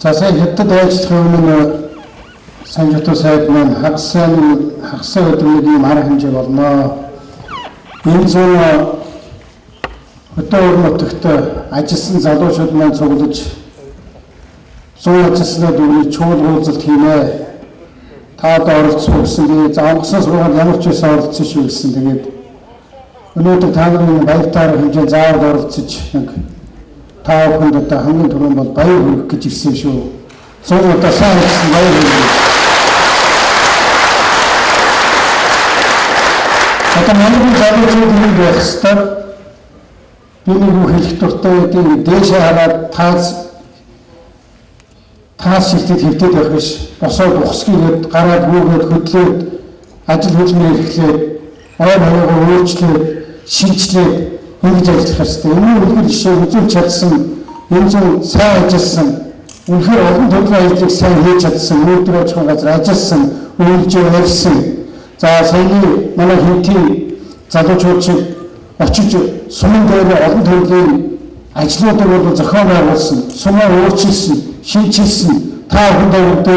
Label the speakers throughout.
Speaker 1: Сая хятад ажиллахын өмнө Санжитуу сайд маань хагас өдрийн арга хэмжээ болно. Энэ зүүн хөдөө нутагт ажилласан залуучууд маань цуглаж 100 ажилснууд өгний чуулган уулзалт хийнэ. Та одоо оролцох гэсэн би зааварсан сургаал ямар ч байсан оролцсон шүү гэсэн. Тэгээд өнөөдөр та нарын баяртайгаар хэмжээ заавар оролцож нэг та бүхэнд одоо хамгийн түрүүнд бол баяр хүргэх гэж ирсэн шүү. 100 удаа сайн ажилласан баяр хүргэе. Одоо манай залуучууд нэг байх ёстой. Би нэг хэлэх дуртай гэдэг дээшээ хараад таас шилтэд хэвтээд байх биш. Босоод ухсгийгээд гараад гүгээд хөдлөөд ажил хөдөлмөр эрхлээд ой хаягаа өөрчлөөд шинжлээд ингэж ажиллах хэрэгтэй. Энэ үлгэр жишээ үзүүлж чадсан, энэ зөв сайн ажилласан, үнэхээр олон төрлийн ажлыг сайн хийж чадсан, өөртөө очих газар ажилласан, үйлжээ ярьсан. За саяны манай хинтийн залуучууд шиг очиж сумын дээр олон төрлийн ажлуудыг бол зохион байгуулсан, сумаа өөрчилсөн, шинжилсэн. Та бүхэнд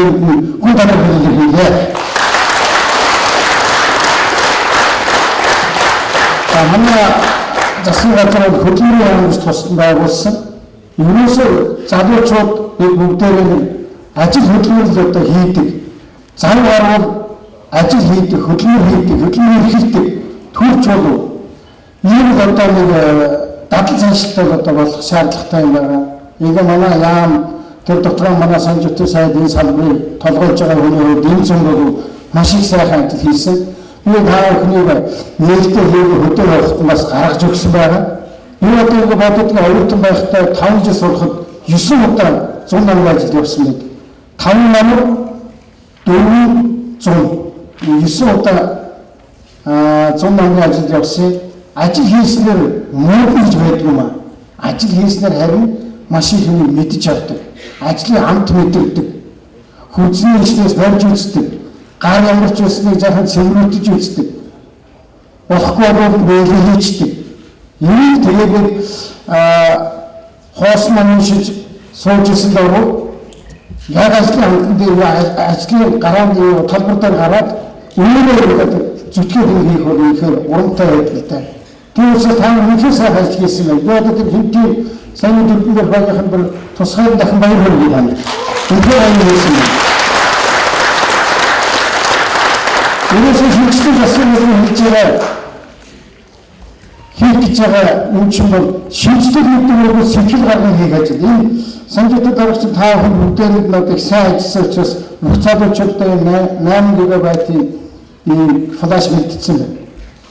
Speaker 1: хүн танаа хэлээ. Манай засгийн газар хөдөлмөрийн хангамж тусдан байгуулсан. Ерөөсөө залуучууд бүгдээрээ ажил хөдөлмөрлөл одоо хийдэг. Зам гарвал ажил хийдэг, хөдөлмөр эрхэлдэг. Төрч болов. Ийм л одоо нэг дадал заншилтай одоо болох шаардлагатай юм байна. ಈಗ манай яам тэр дотор манай Санжитуу сайд энэ салбарыг толгойж байгаа хүний хувьд энэ зөв бол маш их сайхан ажил хийсэн. Би та бүхнийг нээлттэй хийх хөдөө явахт бас гаргаж өгсөн байна. Би одоо ингэ боддог оюутан байхдаа 5 жил сурахад 9 удаа 100 намын ажил явсан байд. 5 намар 9 удаа 100 намын ажил явсан. Ажил хийснээр муу гэж байдаг юм аа. Ажил хийснээр харин маш их юм мэдж авдаг. Ажлын амт мэдэрдэг. Хүнсний ичнээс барьж үздэг. Гар ямарч үснэг жаахан цэврүүлж үздэг. Болохгүй бол нэлээд хийчдэг. Энийг тэгээд хоос маань шиж суужсэн дөрөв. Яг ажлын амтан дээр ажлын гарааны талбар дээр гараад үүнээр зүтгэл хийх үнэхээр урамтай байдаг. Түүнээс та үнэхээр сайн ажиллаж хийсэн байх. Би одоо тэр хинтийн сайн дүрмээр байгаахан бүр тусгай дахин баяр хүргэе байна. Үнэхээр аян хийсэн байна. Ерөөсөө шинжлэх засгийн хэлж байгаа хийх гэж байгаа юм чинь бол шинжлэх гэдэг нь сэтгэл гарган хийх ажил. Энэ Санжитуу дарагч та бүхэн бүгдээр нэг сайн ажилласан учраас нөхцөлөчөлтэй 8 гигабайтын флаш бэлтгэсэн байна.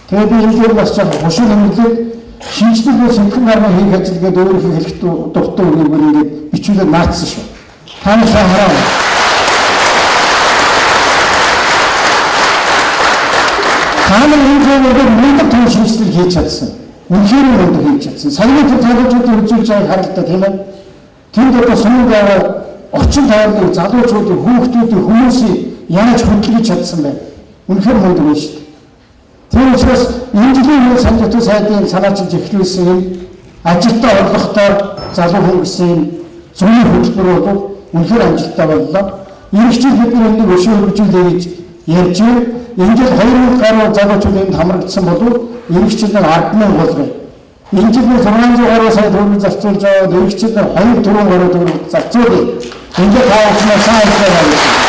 Speaker 1: Тэгээд энэ зүйл бас яг хушиг нэмэлт шинжлэх сэтгэл гарган хийх ажил гэдэг өөрийнхөө хэлэх дуртай үгийг ингээд бичүүлээд наацсан шүү. Та нар хараа. Таамаг энэ зүйлээр мундаг төвшин шинжилгээ хийж чадсан. Үнэхээр мундаг хийж чадсан. Саяны төлөвлөлтөд үзүүлж байгааг харагдаа тийм ээ. Тэнд одоо сумын байгаа орчин тойрны залуучуудын, хүүхдүүдийн, хүмүүсийн яаж хөдөлгөж чадсан бэ? Үнэхээр мундаг юм шүү дээ. Тийм учраас энэ жилийн Санжитуу сайдын санаачилж эхлүүлсэн юм ажилтаа орлоготой залуу хүн гэсэн зүүнний хөтөлбөр бол үнэхээр амжилттай боллоо. Энэ хичээл бидний энийг өшөө хөгжүүлээ гэж ярьж байна. Ингээд 2000 гаруй залуучууд энд хамрагдсан болов энэ хичээлээр 10,000 болгоё. Энэ жилийн 600 гаруй сая төгрөг зарцуулж аваад энэ хичээлээр 2-4 гаруй төгрөг зарцуулъя. Ингээд таавчнаа сайн ажиллаа.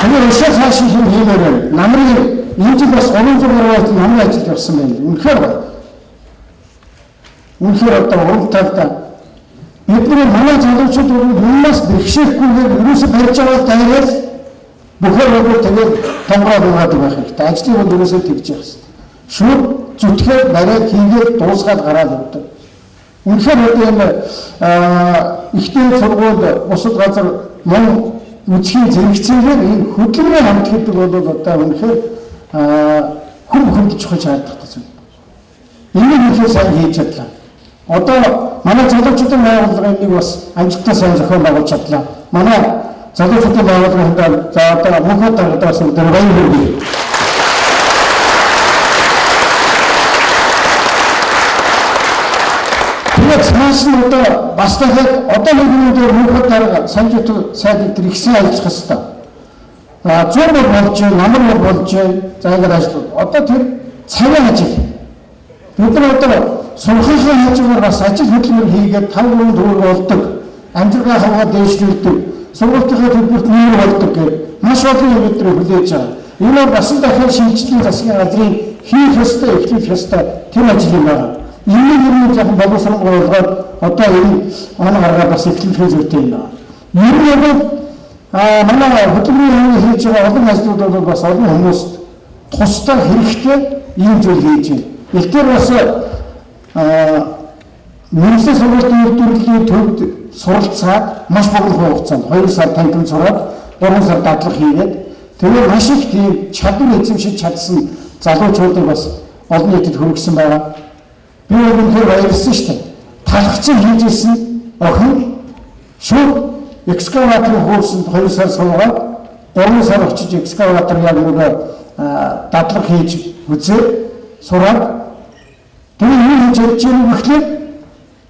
Speaker 1: Тэгээд өшөө цааш хиймээр намрын энэ жил бас 300 гаруй намрын ажил явсан байна. Үнэхээр байна. Үнэхээр одоо урамтайдаа бидний манай залуучууд юмнаас бэрхшээлгүйгээр юусэн барьж аваад дайрал бүхээр өгөө тэгээд тонгороо дуугаад байх хэрэгтэй. Ажлын бол юусоо тэгж явах хэрэгтэй. Шууд зүтгээд бариад хийгээд дуусгаад гараад явдаг. Үнэхээр одоо энэ ихтэй сургууль бусад газар мөн үсгийн зэрэгцээгээр энэ хөдөлмөрийн хамт гэдэг бол одоо үнэхээр хүн хөндөж чухал шаардлагатай зүйл. Энийг үнэхээр сайн хийж чадлаа. Одоо манай залуучуудын байгууллагын нэг бас амжилттай сайн зохион байгуулж чадлаа. Манай залуучуудын байгууллаганд за одоо мөнхөд даргадаас өдөр баяр хүргэе. Тэгээд цааш нь одоо бас дахиад одоо нэг дээр мөнхөд дарга санжит сайд дээр ихсэн ажиллах хэвээр. Зур болж, намар болж, за ингээд ажиллав. Одоо тэр цагаан ажил. Бид нар одоо сургуулийн хажуугаар бас ажил хөдөлмөр хийгээд 5 мөнгө төгрөг олдог. Амжилтаа хаваа дээшлүүлдэг. Сургуулийн төлбөрт нэр болдог гэх маш олон юм бид нар хүлээж байгаа. Энэ бол бас дахиад шинжилгээ засгийн газрын хийх ёстой, эхлэх ёстой тэр ажил юм байна. Энэ жоохон боловсруулаад одоо энэ оноо гаргаад бас эхлэх зүйтэй юм байна. Энэ бол манай хөдөлмөрийн хийж байгаа олон ажлууд бол бас олон хүмүүст тусдаа хэрэгтэй ийм зүйл хийж байна. Эхлээд бас мэргэжлийн сургуулийн үйлдвэрлэлийн төвд суралцаад маш богино хугацаанд 2 сар танхим сураад 3 сар дадлага хийгээд тэгээд маш их тийм чадвар эзэмшиж чадсан залуучуудыг бас олон нийтэд хөргөсөн байгаа. Би өнөөдөр баярлсан шүү дээ. Талхчин хийжсэн охин шууд экскаваторын хөөсөнд 2 сар суугаад 3 сар очиж экскаватор яг нөгөө дадлага хийж үзээ сураад тэгээд юу хийж чадчих юм гэхлээр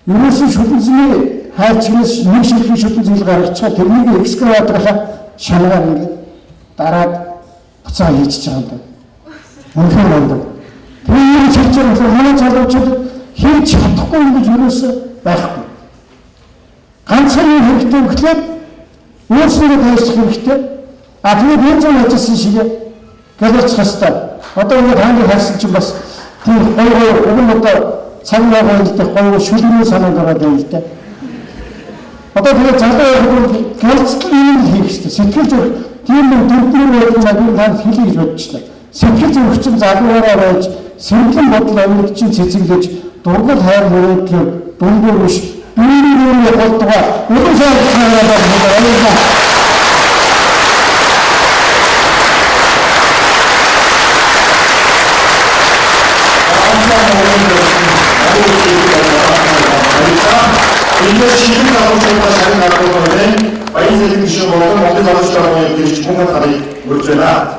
Speaker 1: ерөөсөн шүлэнцний хайчгаас нэг шилхэн шүлэнцэл гаргачихаа тэрнийг экскаваторынхаа шалгаар ингээд дараад буцаа хийчихэж байгаа юм байна. Үнэхээр ондог. Тэгээд юу хийж байгаа манай залуучууд хийж чадахгүй юм гэж ерөөсөө байхгүй. Ганцхан хэрэгтэй гэхлээр өөрсдөө хайчих хэрэгтэй. Тэгээд энэ зүйл ажилласан шигээ гэлж хастаа. Одоо ингээд хааны хайсан чинь бас тийм гоё өгнөдөө цаг яваалдах гоё шүлмээ санаад байгаа юм л дээ. Одоо тэгээд залуу гэлцэл юм хийх хэрэгтэй. Сэтгэл зүрх тийм нэг дүрмээр байдаг надад хэлий гэж бодчихлаа. Сэтгэл зүрх чинь залуугаараа байж сэргэлэн бодол амьд чинь цэцэглэж дургуул хайр мөрөөдөл дундуур биш биеийн болдгоо улам сайн хайраад
Speaker 2: 이제 시즌 나오니까 잘 나올 거거든. 많이 생긴 시험 보고 먹는 사람 시험에 이렇게 공부하는 사람이 못 되나?